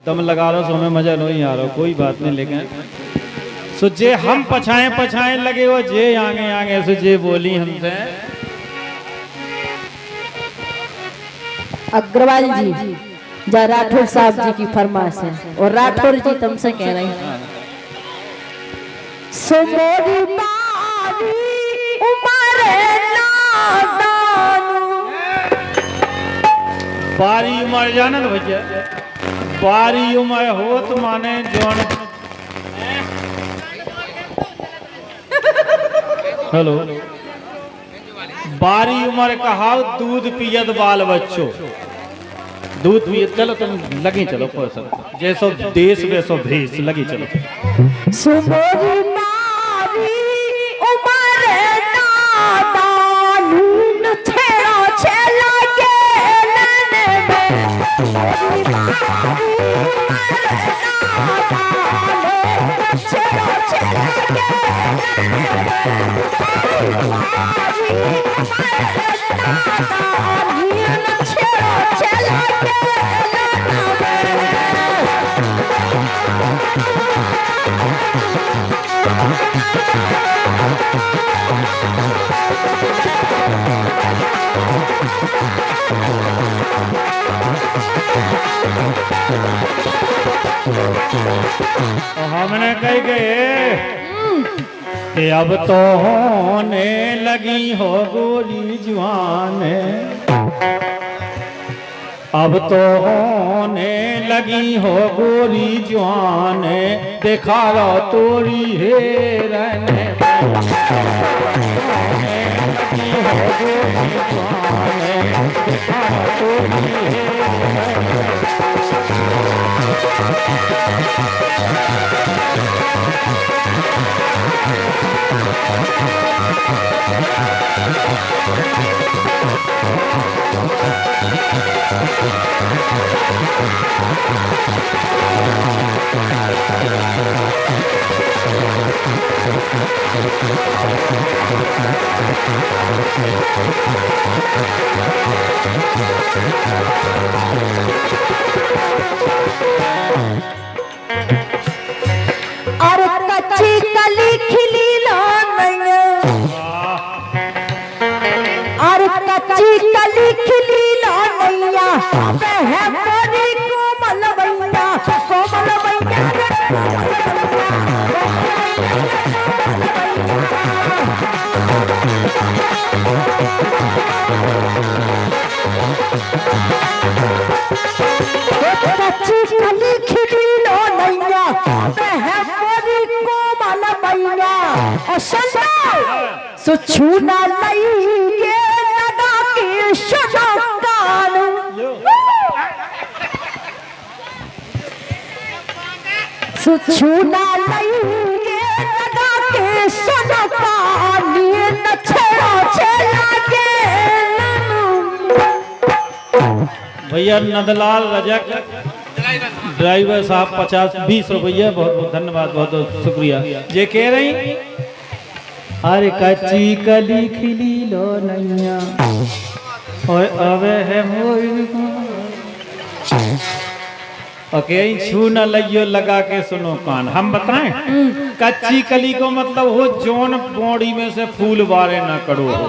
दम लगा रहा हमें मजा नहीं आ रहा, कोई बात नहीं। लेकिन सुजे हम पछाएं लगे वो जे आगे आगे सुजे बोली हमसे। अग्रवाल जी जा राठौर साहब जी की फरमाइश है और राठौर जी तुमसे कह रहे हैं सुमोरी बारी उमर नादान। बारी उमर जाना तो भैया, बारी उमर हो तो माने जोन। हेलो, बारी उमर कहा दूध पियत बाल बच्चों, दूध पियत। चलो तुम लगी चलो सर, जैसो देश वैसो भेष लगी चलो। सुमोरी बारी उमर नादान छेड़ा छेला के नैने में। सुमोरी बारी उमर नादान छेड़ा छेला के हमने कही गए कि अब तो होने लगी हो गोरी जवान, अब तो होने लगी हो गोरी जवान, देखा लो तोरी हेरन। और कच्ची कली खिली लानैया, और कच्ची कली खिली लानैया है बड़ी कोमल भैया, कोमल कच्ची कली खिली लानैया है बड़ी कोमल भैया। और सो छूना लइके लगा के शजकान, सो छूना लइके लगा के शजकान, न छेड़ा छेड़ा के भैया नंदलाल रजक ड्राइवर साहब 50-20 रुपया, बहुत बहुत धन्यवाद, बहुत बहुत शुक्रिया। ये कह रही अरे कच्ची कली खिली लो नैया और अबे है ओके छू न लियो लगा के सुनो कान। हम बताएं कच्ची कली को मतलब हो जोन बॉडी में से फूल बारे ना करो हो।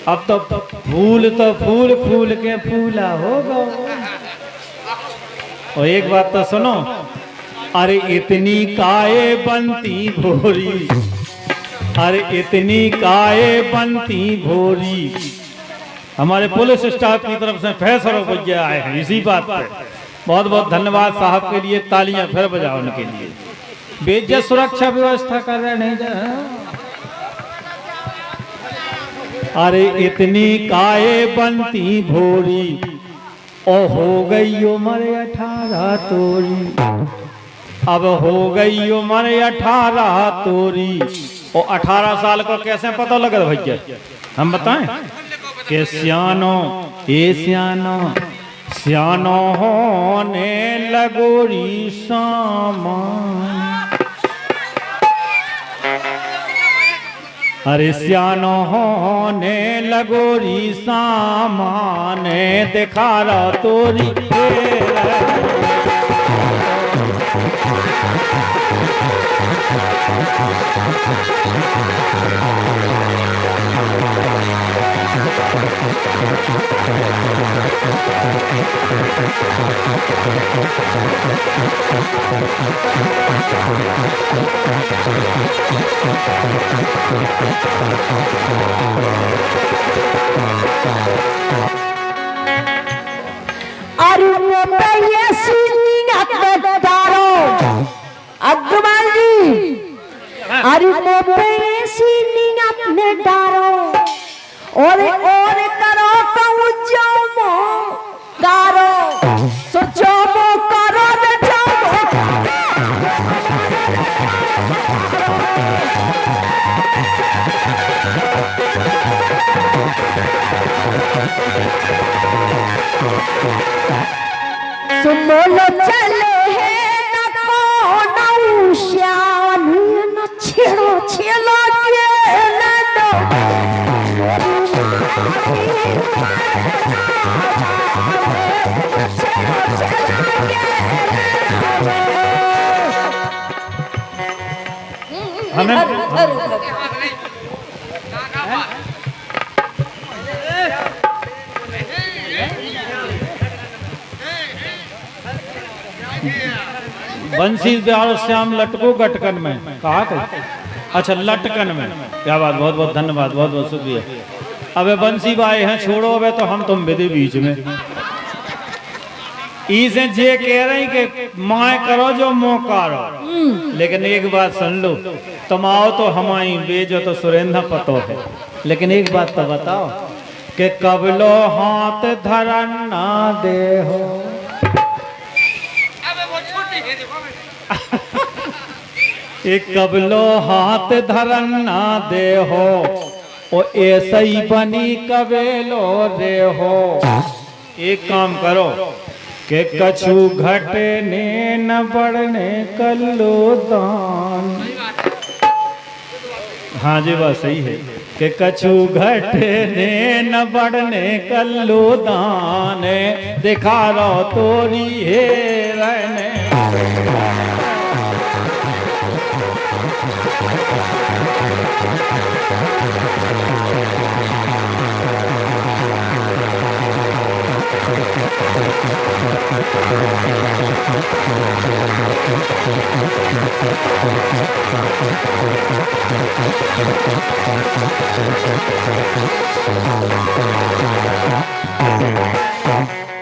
अब तो फूल फूल के फूला होगा। और एक बात तो सुनो, अरे इतनी काए बनती भोरी, अरे इतनी काए बनती भोरी। हमारे पुलिस स्टाफ की तरफ से 65 रुपया आए हैं इसी बात पे। बहुत बहुत धन्यवाद साहब के लिए, तालियां फिर बजाओ उनके लिए। बेइज्जत सुरक्षा व्यवस्था कर रहे नहीं जा। अरे इतनी काए बनती भोरी ओ हो गई उम्र 18 तोरी, अब हो गई उम्र 18 तोरी। और 18 साल को कैसे पता लगा भैया? हम बताएं कि सियानो ए सियानो सियानो होने लगोरी सामान। अरे सियानो होने लगोरी सामान, दिखा रहा तोरी अरे वो ये सिंगत दारो अग्रवाल जी अरे वो ये सिंगत ने दारो और करो कहूँ जामो गारो सो जामो करो न जामो सुमोलो चले है न को नौश्यान न छेड़ो छेलो के लडो हमें बंसी दयाल श्याम लटको गटकन में कहा कही अच्छा लटकन में क्या बात बहुत बहुत धन्यवाद बहुत बहुत शुक्रिया। अबे बंसी भाई हैं छोड़ो अबे तो हम तुम बेदे बीच में इसे जे कह रहे हैं कि माए करो जो मौका रो लेकिन एक बात सुन लो तुम आओ तो हमारी बेजो तो सुरेंद्र पतो है लेकिन एक बात तो बताओ कि कबलो हाथ धरन ना दे हो एक कबलो हाथ धरन ना दे हो ओ ऐसा ही बनी कबेलो रे हो। एक काम करो के कछु घटने न बढ़ने कल्लो दान। हाँ जी बात सही है कि कछु घटने न बढ़ने कल्लो दान दिखा रो तोरी है रहने।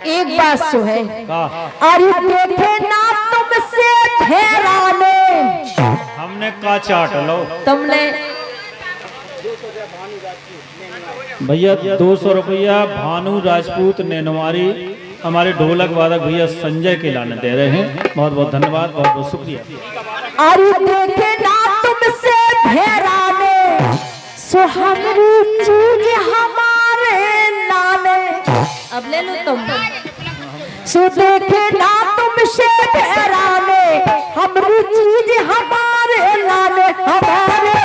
एक बात सो है अरे देखे ना तुमसे ठहराने हमने का चाट लो तुमने भैया 200 रुपया भानु राजपूत नेनवारी हमारे ढोलक वादक भैया संजय के लाने दे रहे हैं बहुत बहुत धन्यवाद बहुत बहुत शुक्रिया। अरे देखे ना तुमसे ठहराने सो हमरी चीज हमारे नामे अब ले लो तुम सो देखे ना तुमसे ठहराने हमरी चीज हमारे नामे हमारे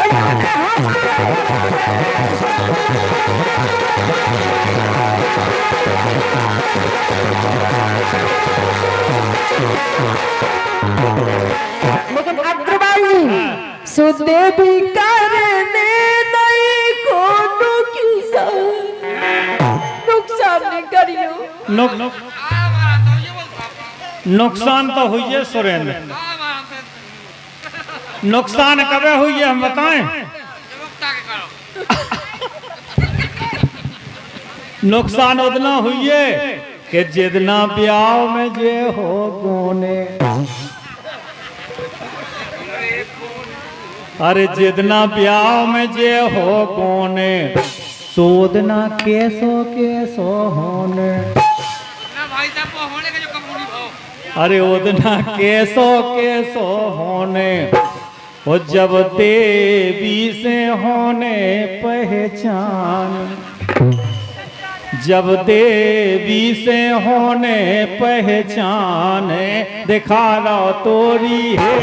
लेकिन अग्रवाल सुदे भी करने नहीं को नुकसान नहीं करियो नुकसान तो हुई है सुरेंद्र नुकसान कबे हुई है हम बताएं। नुकसान उतना हुई है कि जितना ब्याह में जे हो गोने अरे जितना ब्याह में जे हो गोने सोदना केसो होने अरे उतना केसो होने वो जब देवी से होने पहचान जब देवी से होने पहचान दिखा लो तोरी है।